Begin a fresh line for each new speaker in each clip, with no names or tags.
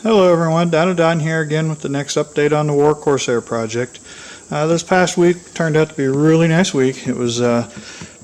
Hello everyone, Don here again with the next update on the W.A.R Corsair project. This past week turned out to be a really nice week. It was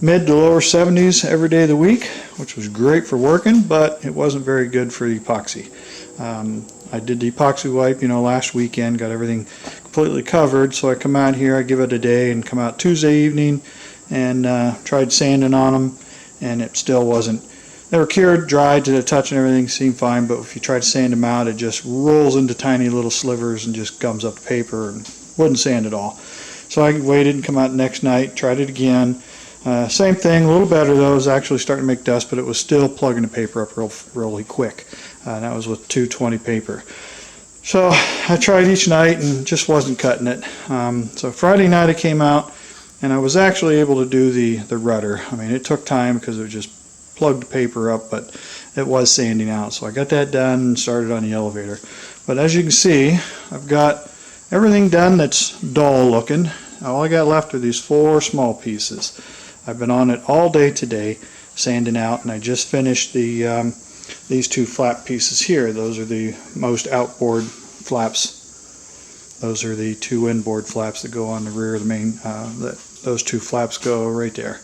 mid to lower 70s every day of the week, which was great for working, but it wasn't very good for epoxy. I did the epoxy wipe, last weekend, got everything completely covered, so I come out here, I give it a day, and come out Tuesday evening and tried sanding on them, and it still wasn't. They were cured, dried to the touch, and everything seemed fine, but if you try to sand them out, it just rolls into tiny little slivers and just gums up the paper and wouldn't sand at all. So I waited and come out the next night, tried it again. Same thing, a little better though. It was actually starting to make dust, but it was still plugging the paper up really quick. And that was with 220 paper. So I tried each night and just wasn't cutting it. So Friday night I came out and I was actually able to do the rudder. I mean, it took time because it just plugged the paper up, but it was sanding out. So I got that done and started on the elevator. But as you can see, I've got everything done that's dull looking. All I got left are these 4 small pieces. I've been on it all day today, sanding out, and I just finished these 2 flap pieces here. Those are the most outboard flaps. Those are the 2 inboard flaps that go on the rear of the main. Those 2 flaps go right there.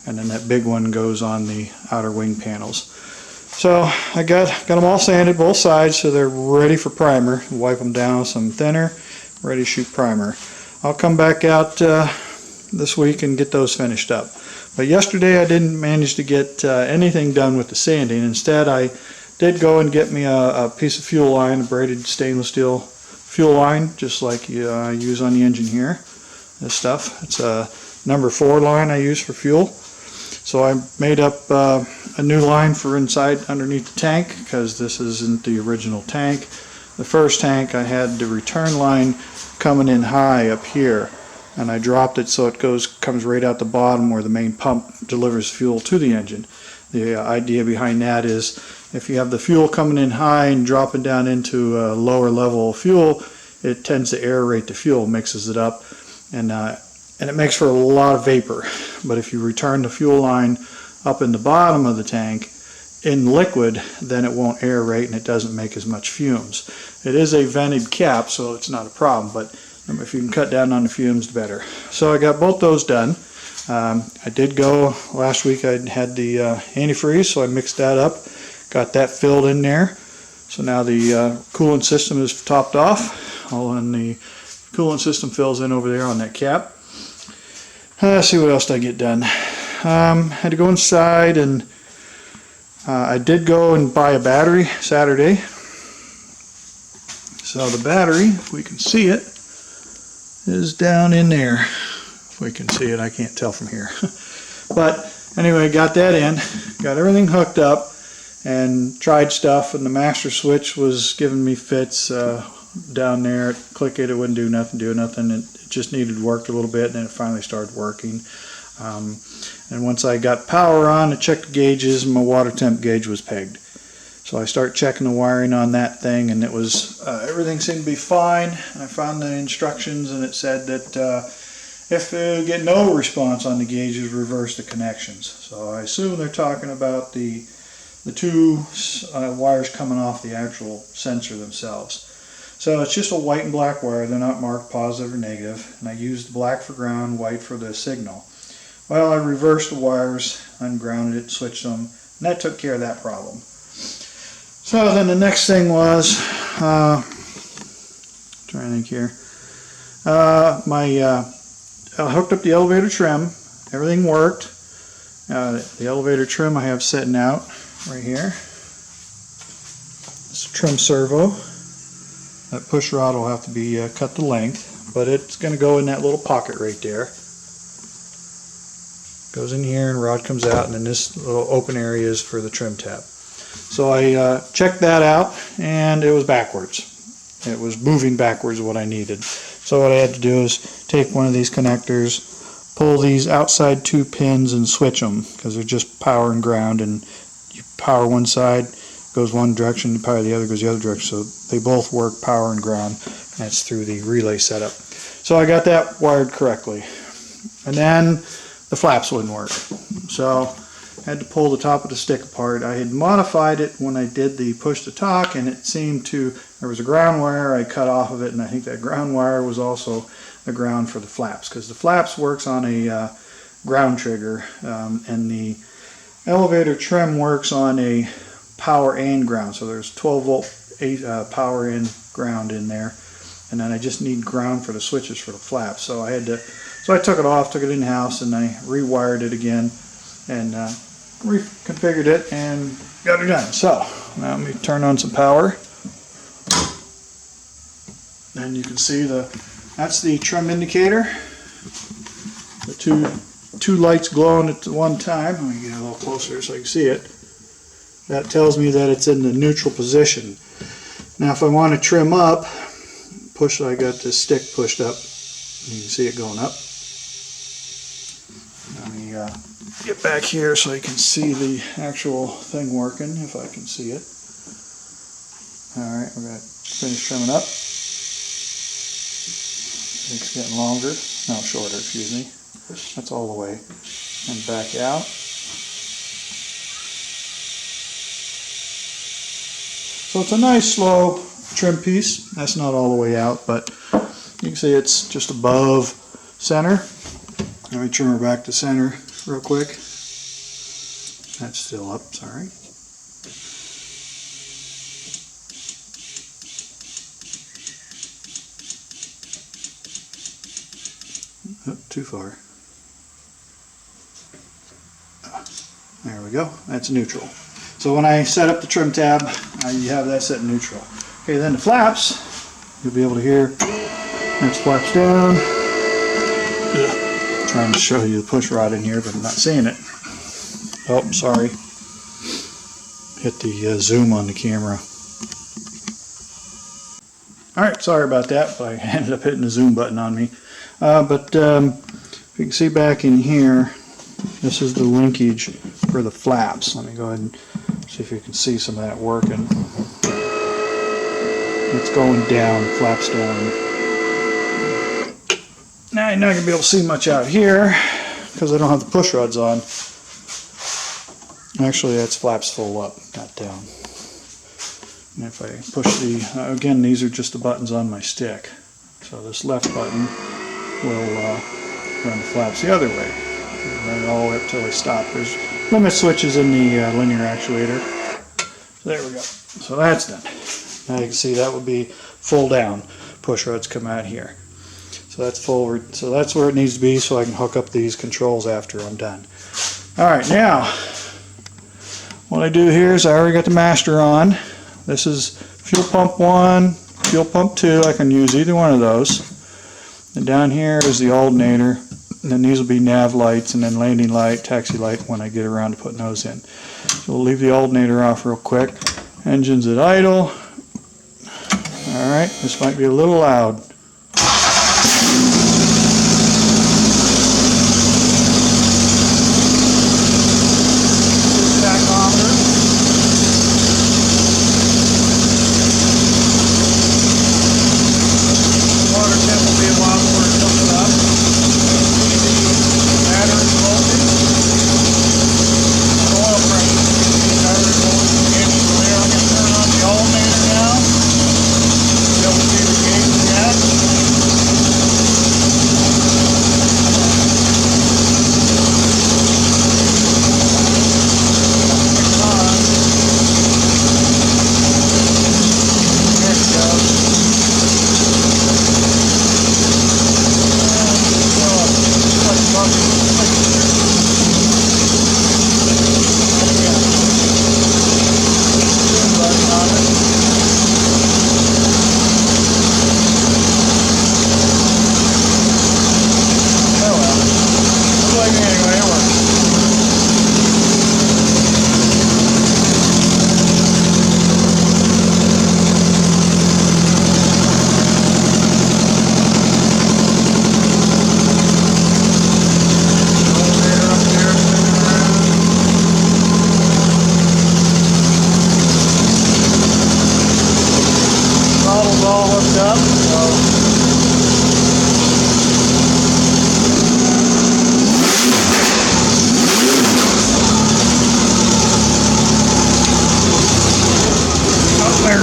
And then that big one goes on the outer wing panels. So I got them all sanded both sides so they're ready for primer. Wipe them down with some thinner, ready to shoot primer. I'll come back out this week and get those finished up. But yesterday I didn't manage to get anything done with the sanding. Instead I did go and get me a piece of fuel line, a braided stainless steel fuel line, just like you use on the engine here. This stuff. It's a number 4 line I use for fuel. So I made up a new line for inside underneath the tank, because this isn't the original tank. The first tank I had the return line coming in high up here, and I dropped it so it comes right out the bottom where the main pump delivers fuel to the engine. The idea behind that is if you have the fuel coming in high and dropping down into a lower level of fuel, it tends to aerate the fuel, mixes it up, and it makes for a lot of vapor. But if you return the fuel line up in the bottom of the tank in liquid, then it won't aerate and it doesn't make as much fumes. It is a vented cap, so it's not a problem, but if you can cut down on the fumes, the better. So I got both those done. I did go last week, I had the antifreeze, so I mixed that up, got that filled in there. So now the coolant system is topped off, and the coolant system fills in over there on that cap. Let's see what else did I get done. Had to go inside, and I did go and buy a battery Saturday. So the battery, if we can see it, is down in there. If we can see it, I can't tell from here. But anyway, got that in, got everything hooked up, and tried stuff, and the master switch was giving me fits down there. Click it, it wouldn't do nothing, It just needed work a little bit, and then it finally started working. And once I got power on, I checked the gauges, and my water temp gauge was pegged. So I started checking the wiring on that thing, and it was everything seemed to be fine. And I found the instructions, and it said that if you get no response on the gauges, reverse the connections. So I assume they're talking about the 2 wires coming off the actual sensor themselves. So it's just a white and black wire. They're not marked positive or negative. And I used black for ground, white for the signal. Well, I reversed the wires, ungrounded it, switched them, and that took care of that problem. So then the next thing was, trying to think here, I hooked up the elevator trim. Everything worked. The elevator trim I have setting out right here. It's a trim servo. That push rod will have to be cut to length, but it's going to go in that little pocket right there. Goes in here and rod comes out, and then this little open area is for the trim tab. So I checked that out, and it was backwards. It was moving backwards what I needed. So what I had to do is take one of these connectors, pull these outside 2 pins and switch them, because they're just power and ground, and you power one side, goes one direction, you power the other, goes the other direction. So they both work power and ground. That's through the relay setup. So I got that wired correctly. And then the flaps wouldn't work. So had to pull the top of the stick apart. I had modified it when I did the push to talk, and it seemed to, there was a ground wire I cut off of it, and I think that ground wire was also the ground for the flaps, because the flaps works on a ground trigger, and the elevator trim works on a power and ground. So there's 12 volt power and ground in there, and then I just need ground for the switches for the flaps. So I took it off, took it in the house, and I rewired it again and reconfigured it and got it done. So now let me turn on some power, and you can see that's the trim indicator. The two lights glowing at the one time. Let me get a little closer so you can see it. That tells me that it's in the neutral position. Now if I want to trim up, I got this stick pushed up. You can see it going up. Let me get back here so you can see the actual thing working, if I can see it. Alright, we're going to finish trimming up. It's getting longer. No, shorter, excuse me. That's all the way. And back out. So it's a nice slow trim piece. That's not all the way out, but you can see it's just above center. Let me trim her back to center real quick. That's still up, sorry. Oh, too far. There we go. That's neutral. So when I set up the trim tab, you have that set neutral. Okay, then the flaps, you'll be able to hear. That's flaps down. Ugh. Trying to show you the push rod in here, but I'm not seeing it. Oh, sorry. Hit the zoom on the camera. Alright, sorry about that, but I ended up hitting the zoom button on me. If you can see back in here, this is the linkage for the flaps. Let me go ahead and see if you can see some of that working. It's going down, flaps down. Now you're not going to be able to see much out here because I don't have the push rods on. Actually, that's flaps full up, not down. And if I push again, these are just the buttons on my stick. So this left button will run the flaps the other way. Run it all the way up till they stop. There's limit switches in the linear actuator. So there we go. So that's done. Now you can see that would be full down. Push rods come out here. So that's forward. So that's where it needs to be, so I can hook up these controls after I'm done. Alright, now what I do here is I already got the master on. This is fuel pump 1, fuel pump 2. I can use either one of those. And down here is the alternator. And then these will be nav lights, and then landing light, taxi light when I get around to putting those in. So we'll leave the alternator off real quick. Engine's at idle. Alright, this might be a little loud.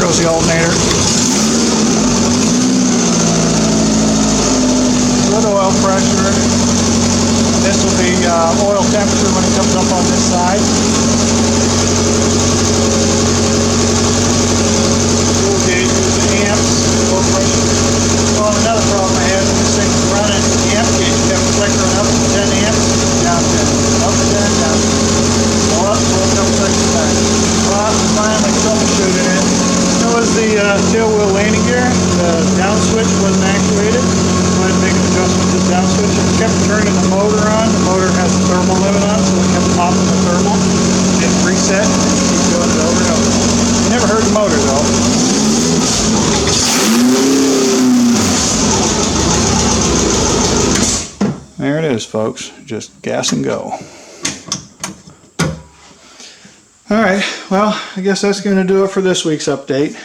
goes the alternator. Good oil pressure. This will be oil temperature when it comes up on this side. Fuel gauge is amps, oil pressure. Well, another problem I had when this thing was running, the amp gauge kept flickering up to 10 amps, down 10, up 10, down 10. So up, so a couple seconds back. Well, after finally troubleshooting it, it was the tail wheel landing gear. The down switch wasn't actuated. Go ahead and make an adjustment to the down switch. It kept turning the motor on. The motor has a thermal limit on, so it kept popping the thermal. It didn't reset. Keep doing it over and over. You never heard the motor though. There it is, folks. Just gas and go. Alright, well, I guess that's going to do it for this week's update.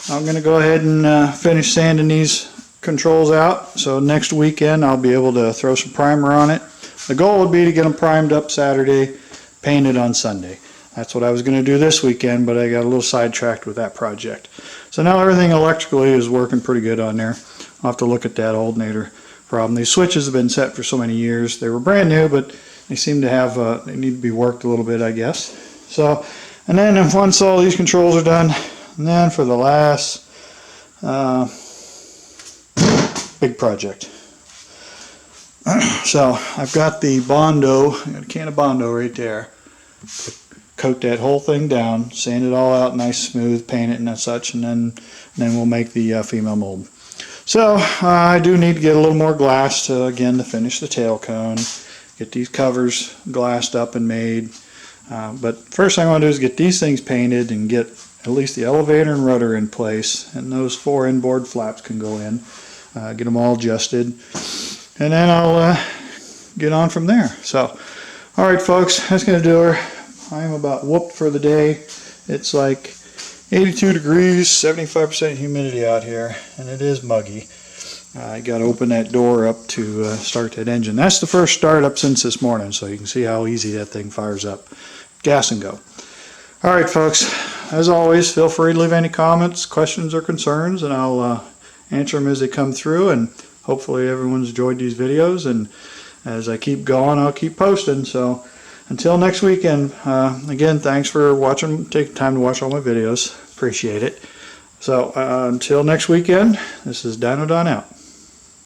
I'm going to go ahead and finish sanding these controls out, so next weekend I'll be able to throw some primer on it. The goal would be to get them primed up Saturday, painted on Sunday. That's what I was going to do this weekend, but I got a little sidetracked with that project. So now everything electrically is working pretty good on there. I'll have to look at that alternator problem. These switches have been set for so many years. They were brand new, but they seem to have, they need to be worked a little bit, I guess. So, and then once all these controls are done, and then for the last big project. So I've got the Bondo, got a can of Bondo right there. Coat that whole thing down, sand it all out nice, smooth, paint it and such, and then we'll make the female mold. So I do need to get a little more glass to finish the tail cone, get these covers glassed up and made. But first thing I want to do is get these things painted and get at least the elevator and rudder in place, and those 4 inboard flaps can go in. Get them all adjusted, and then I'll get on from there. So, alright folks, that's going to do her. I am about whooped for the day. It's like 82 degrees, 75% humidity out here, and it is muggy. I got to open that door up to start that engine. That's the first start up since this morning, so you can see how easy that thing fires up. Gas and go. Alright folks, as always, feel free to leave any comments, questions, or concerns, and I'll answer them as they come through, and hopefully everyone's enjoyed these videos, and as I keep going, I'll keep posting. So until next weekend, again, thanks for watching, taking time to watch all my videos. Appreciate it. So until next weekend, this is Dino Don out.